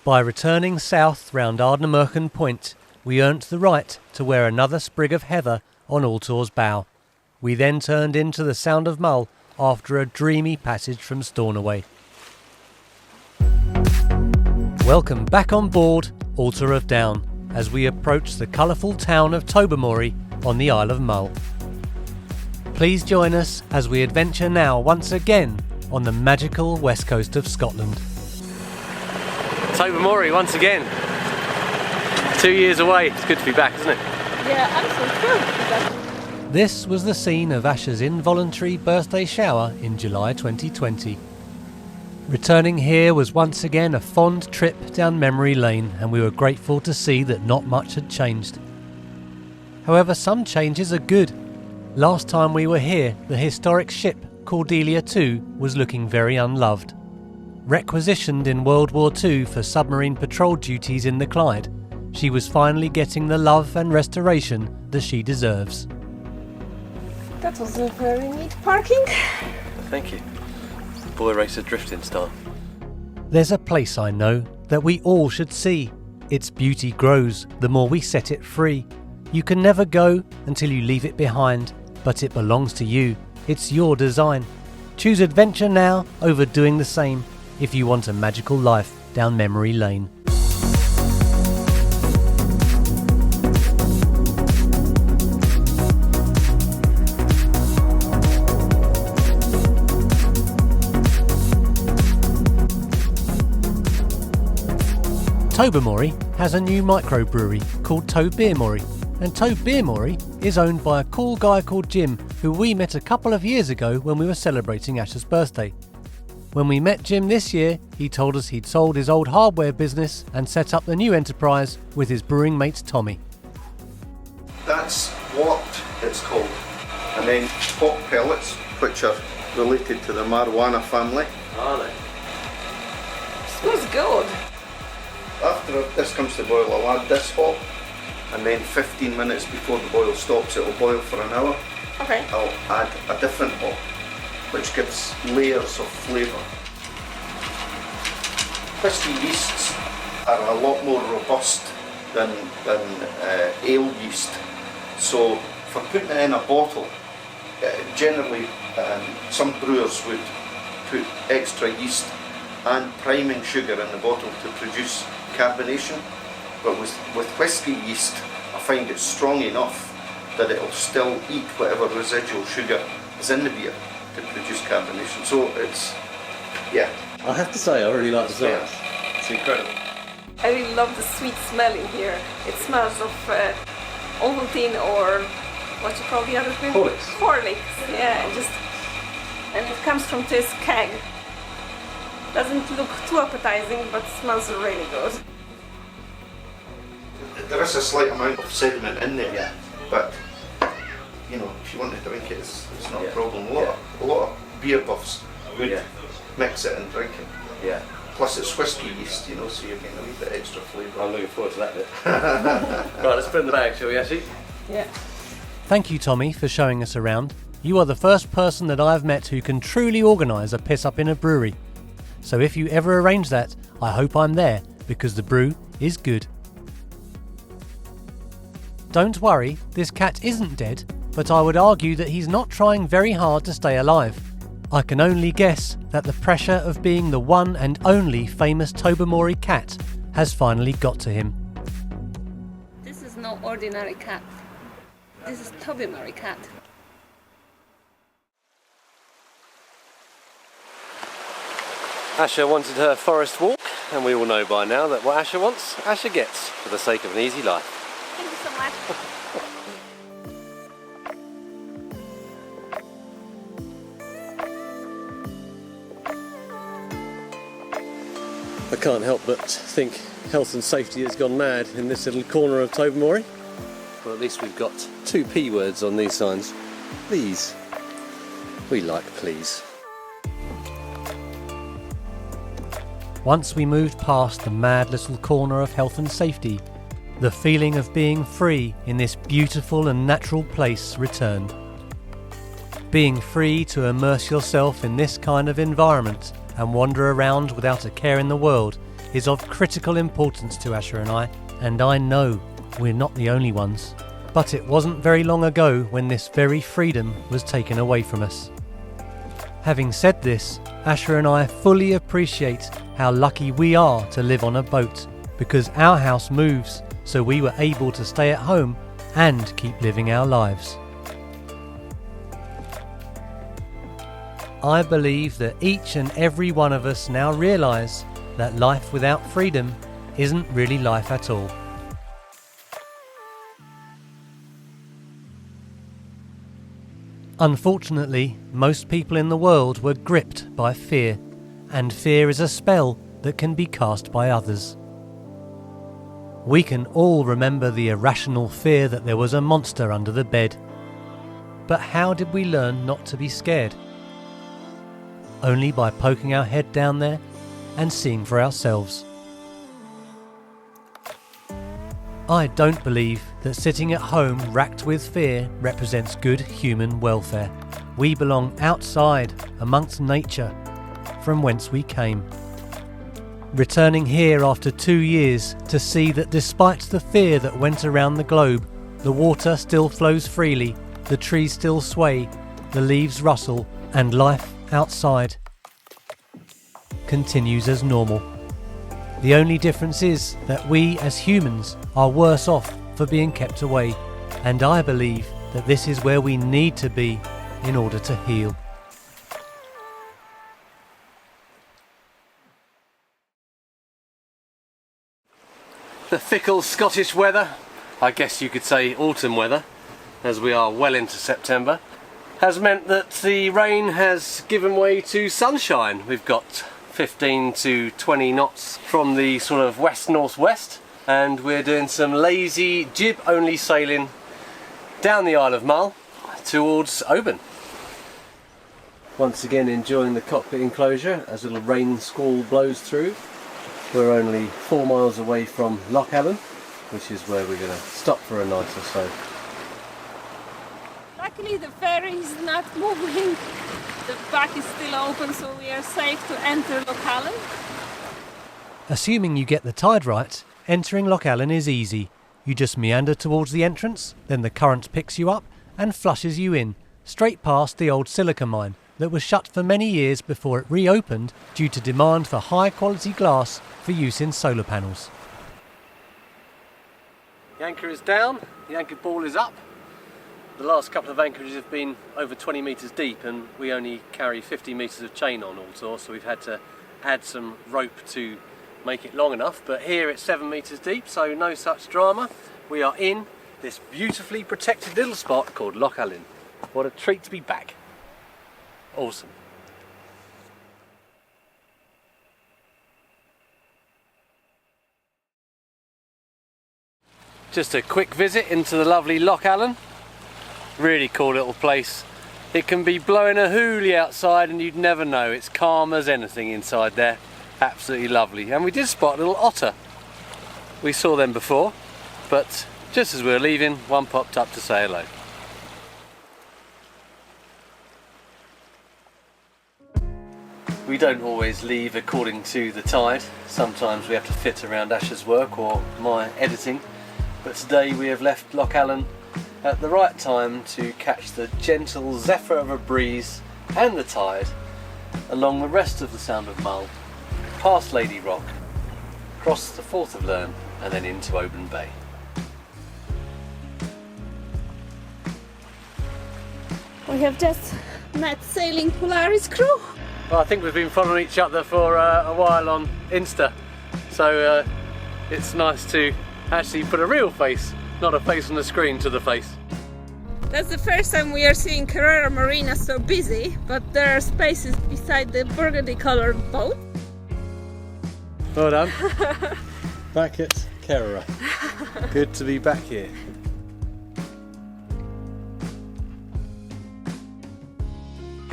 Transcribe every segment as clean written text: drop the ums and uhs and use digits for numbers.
By returning south round Ardnamurchan Point, we earned the right to wear another sprig of heather on Altor's bow. We then turned into the Sound of Mull after a dreamy passage from Stornoway. Welcome back on board Altor of Down as we approach the colourful town of Tobermory on the Isle of Mull. Please join us as we adventure now once again on the magical west coast of Scotland. Tobermory once again. 2 years away. It's good to be back, isn't it? Yeah, I'm so thrilled to be back. This was the scene of Asher's involuntary birthday shower in July 2020. Returning here was once again a fond trip down memory lane, and we were grateful to see that not much had changed. However, some changes are good. Last time we were here, the historic ship Cordelia II was looking very unloved. Requisitioned in World War II for submarine patrol duties in the Clyde, she was finally getting the love and restoration that she deserves. That was a very neat parking. Thank you. Boy racer drifting style. There's a place I know that we all should see. Its beauty grows the more we set it free. You can never go until you leave it behind, but it belongs to you. It's your design. Choose adventure now over doing the same if you want a magical life down memory lane. Tobermory has a new microbrewery called Tobeermory, and Tobeermory is owned by a cool guy called Jim, who we met a couple of years ago when we were celebrating Asher's birthday. When we met Jim this year, he told us he'd sold his old hardware business and set up the new enterprise with his brewing mate Tommy. That's what it's called. And then pot pellets, which are related to the marijuana family. Are they? Smells good. After this comes to boil, I'll add this hop, and then 15 minutes before the boil stops, it'll boil for an hour. Okay. I'll add a different hop, which gives layers of flavour. Whisky yeasts are a lot more robust than ale yeast, so for putting it in a bottle, generally some brewers would put extra yeast and priming sugar in the bottle to produce carbonation, but with whisky yeast I find it strong enough that it'll still eat whatever residual sugar is in the beer to produce carbonation. So it's, yeah. I have to say, I really like the smell. Yeah. It's incredible. I really love the sweet smell in here. It smells of Ovaltine, or what you call the other thing? Horlicks. Horlicks, yeah. And it comes from this keg. Doesn't look too appetizing, but smells really good. There is a slight amount of sediment in there, but you know, if you want to drink it, it's not a problem. A lot of beer buffs would mix it and drink it. Yeah. Plus it's whisky yeast, you know, so you're getting a wee bit extra flavour. I'm looking forward to that bit. Right, let's put it in the bag, shall we, Ashley? Yeah. Thank you, Tommy, for showing us around. You are the first person that I've met who can truly organise a piss up in a brewery. So if you ever arrange that, I hope I'm there, because the brew is good. Don't worry, this cat isn't dead, but I would argue that he's not trying very hard to stay alive. I can only guess that the pressure of being the one and only famous Tobermory cat has finally got to him. This is no ordinary cat. This is Tobermory Cat. Asher wanted her forest walk, and we all know by now that what Asher wants, Asher gets, for the sake of an easy life. Thank you so much. I can't help but think health and safety has gone mad in this little corner of Tobermory. Well, at least we've got 2 P words on these signs. Please. We like please. Once we moved past the mad little corner of health and safety, the feeling of being free in this beautiful and natural place returned. Being free to immerse yourself in this kind of environment and wander around without a care in the world is of critical importance to Asher and I know we're not the only ones. But it wasn't very long ago when this very freedom was taken away from us. Having said this, Asher and I fully appreciate how lucky we are to live on a boat, because our house moves, so we were able to stay at home and keep living our lives. I believe that each and every one of us now realise that life without freedom isn't really life at all. Unfortunately, most people in the world were gripped by fear, and fear is a spell that can be cast by others. We can all remember the irrational fear that there was a monster under the bed. But how did we learn not to be scared? Only by poking our head down there and seeing for ourselves. I don't believe that sitting at home racked with fear represents good human welfare. We belong outside, amongst nature, from whence we came. Returning here after 2 years to see that despite the fear that went around the globe, the water still flows freely, the trees still sway, the leaves rustle, and life outside continues as normal. The only difference is that we as humans are worse off for being kept away, and I believe that this is where we need to be in order to heal. The fickle Scottish weather, I guess you could say autumn weather, as we are well into September, has meant that the rain has given way to sunshine. We've got 15 to 20 knots from the sort of west-northwest, and we're doing some lazy jib-only sailing down the Isle of Mull towards Oban. Once again enjoying the cockpit enclosure as a little rain squall blows through. We're only 4 miles away from Loch Aline, which is where we're going to stop for a night or so. Luckily the ferry is not moving. The back is still open, so we are safe to enter Loch Aline. Assuming you get the tide right, entering Loch Aline is easy. You just meander towards the entrance, then the current picks you up and flushes you in, straight past the old silica mine that was shut for many years before it reopened due to demand for high quality glass for use in solar panels. The anchor is down, the anchor ball is up. The last couple of anchorages have been over 20 metres deep, and we only carry 50 metres of chain on Altor, so we've had to add some rope to make it long enough. But here it's 7 metres deep, so no such drama. We are in this beautifully protected little spot called Loch Aline. What a treat to be back. Awesome. Just a quick visit into the lovely Loch Aline. Really cool little place. It can be blowing a hoolie outside and you'd never know. It's calm as anything inside there. Absolutely lovely. And we did spot a little otter. We saw them before, but just as we were leaving, one popped up to say hello. We don't always leave according to the tide. Sometimes we have to fit around Asher's work or my editing. But today we have left Loch Aline at the right time to catch the gentle zephyr of a breeze and the tide along the rest of the Sound of Mull, past Lady Rock, across the Forth of Learn and then into Oban Bay. We have just met sailing Polaris crew. Well, I think we've been following each other for a while on Insta, so it's nice to actually put a real face, not a face on the screen, to the face. That's the first time we are seeing Kerrera Marina so busy, but there are spaces beside the burgundy coloured boat. Well done. Back at Kerrera. Good to be back here.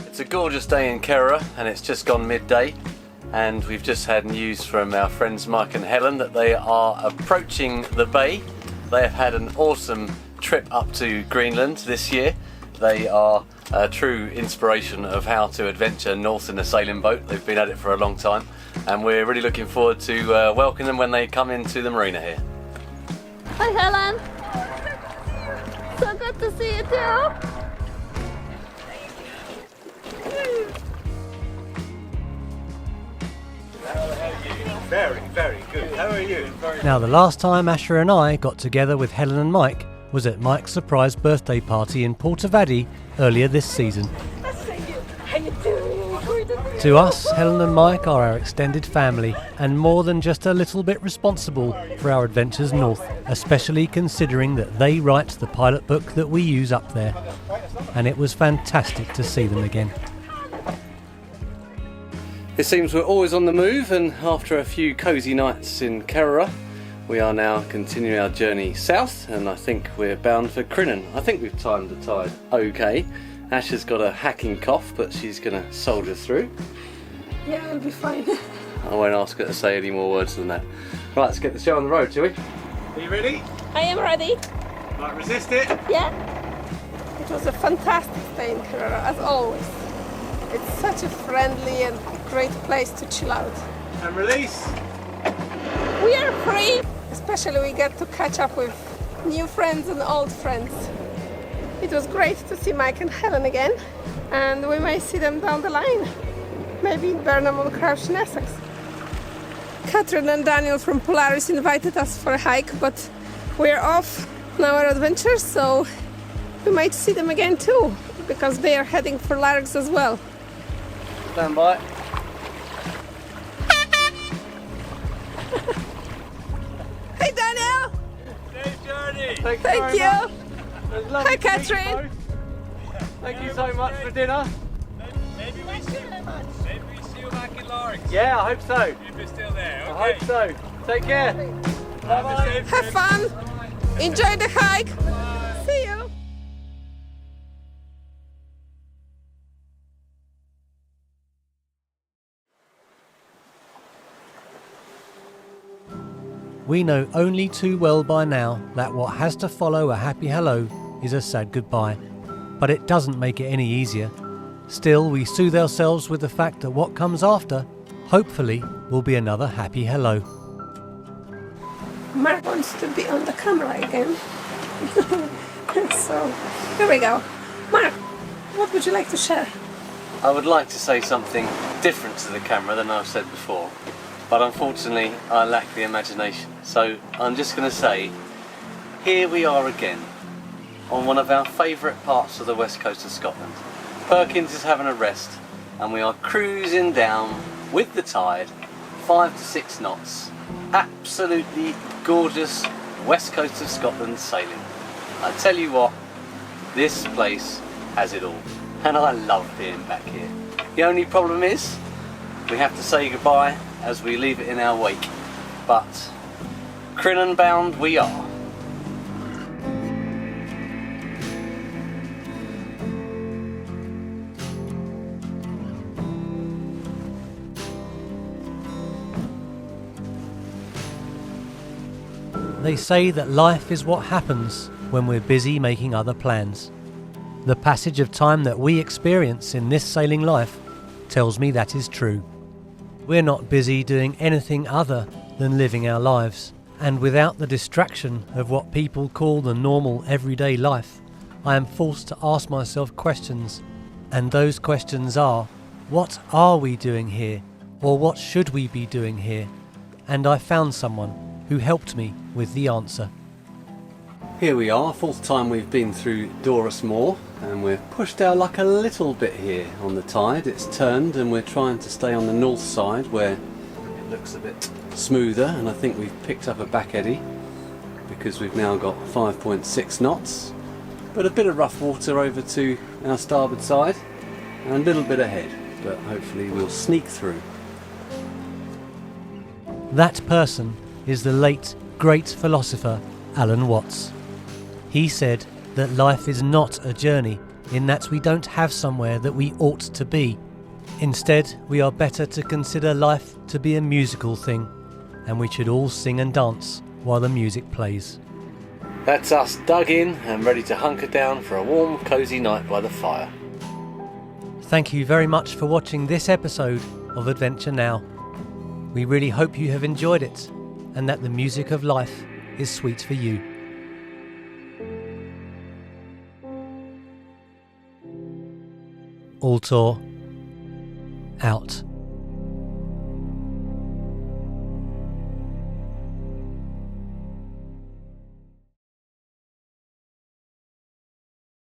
It's a gorgeous day in Kerrera and it's just gone midday, and we've just had news from our friends Mike and Helen that they are approaching the bay. They have had an awesome trip up to Greenland this year. They are a true inspiration of how to adventure north in a sailing boat. They've been at it for a long time, and we're really looking forward to welcoming them when they come into the marina here. Hi Helen! So good to see you too! Very, very good. How are you? Now, the last time Asher and I got together with Helen and Mike was at Mike's surprise birthday party in Portavadie earlier this season. How you doing? To us, Helen and Mike are our extended family and more than just a little bit responsible for our adventures north, especially considering that they write the pilot book that we use up there. And it was fantastic to see them again. It seems we're always on the move, and after a few cosy nights in Kerrera, we are now continuing our journey south, and I think we're bound for Crinan. I think we've timed the tide okay. Ash has got a hacking cough, but she's going to soldier through. Yeah, I'll be fine. I won't ask her to say any more words than that. Right, let's get the show on the road, shall we? Are you ready? I am ready. Right, resist it. Yeah. It was a fantastic stay in Kerrera, as always. It's such a friendly and great place to chill out. And release. We are free! Especially we get to catch up with new friends and old friends. It was great to see Mike and Helen again, and we may see them down the line. Maybe in Burnham or Crouch in Essex. Kathrin and Daniel from Polaris invited us for a hike, but we're off on our adventures, so we might see them again too, because they are heading for Largs as well. Stand by. Hey Daniel! Safe journey. Thank you! Hi Kathrin! Thank you so much for dinner. Maybe we see you back in Largs. Yeah, I hope so. If you're still there. Okay. I hope so. Take care. Bye-bye. Have fun! Enjoy the hike! See you! We know only too well by now that what has to follow a happy hello is a sad goodbye. But it doesn't make it any easier. Still, we soothe ourselves with the fact that what comes after, hopefully, will be another happy hello. Mark wants to be on the camera again. So, here we go. Mark, what would you like to share? I would like to say something different to the camera than I've said before, but unfortunately I lack the imagination. So I'm just going to say, here we are again, on one of our favourite parts of the west coast of Scotland. Perkins is having a rest, and we are cruising down with the tide, 5 to 6 knots. Absolutely gorgeous west coast of Scotland sailing. I tell you what, this place has it all, and I love being back here. The only problem is, we have to say goodbye as we leave it in our wake, but Crinan bound we are. They say that life is what happens when we're busy making other plans. The passage of time that we experience in this sailing life tells me that is true. We're not busy doing anything other than living our lives, and without the distraction of what people call the normal everyday life, I am forced to ask myself questions, and those questions are, what are we doing here, or what should we be doing here? And I found someone who helped me with the answer. Here we are, fourth time we've been through Doris Moor, and we've pushed our luck a little bit here on the tide. It's turned and we're trying to stay on the north side where it looks a bit smoother, and I think we've picked up a back eddy because we've now got 5.6 knots, but a bit of rough water over to our starboard side and a little bit ahead, but hopefully we'll sneak through. That person is the late, great philosopher Alan Watts. He said that life is not a journey, in that we don't have somewhere that we ought to be. Instead, we are better to consider life to be a musical thing, and we should all sing and dance while the music plays. That's us dug in and ready to hunker down for a warm, cosy night by the fire. Thank you very much for watching this episode of Adventure Now. We really hope you have enjoyed it and that the music of life is sweet for you. Altor out.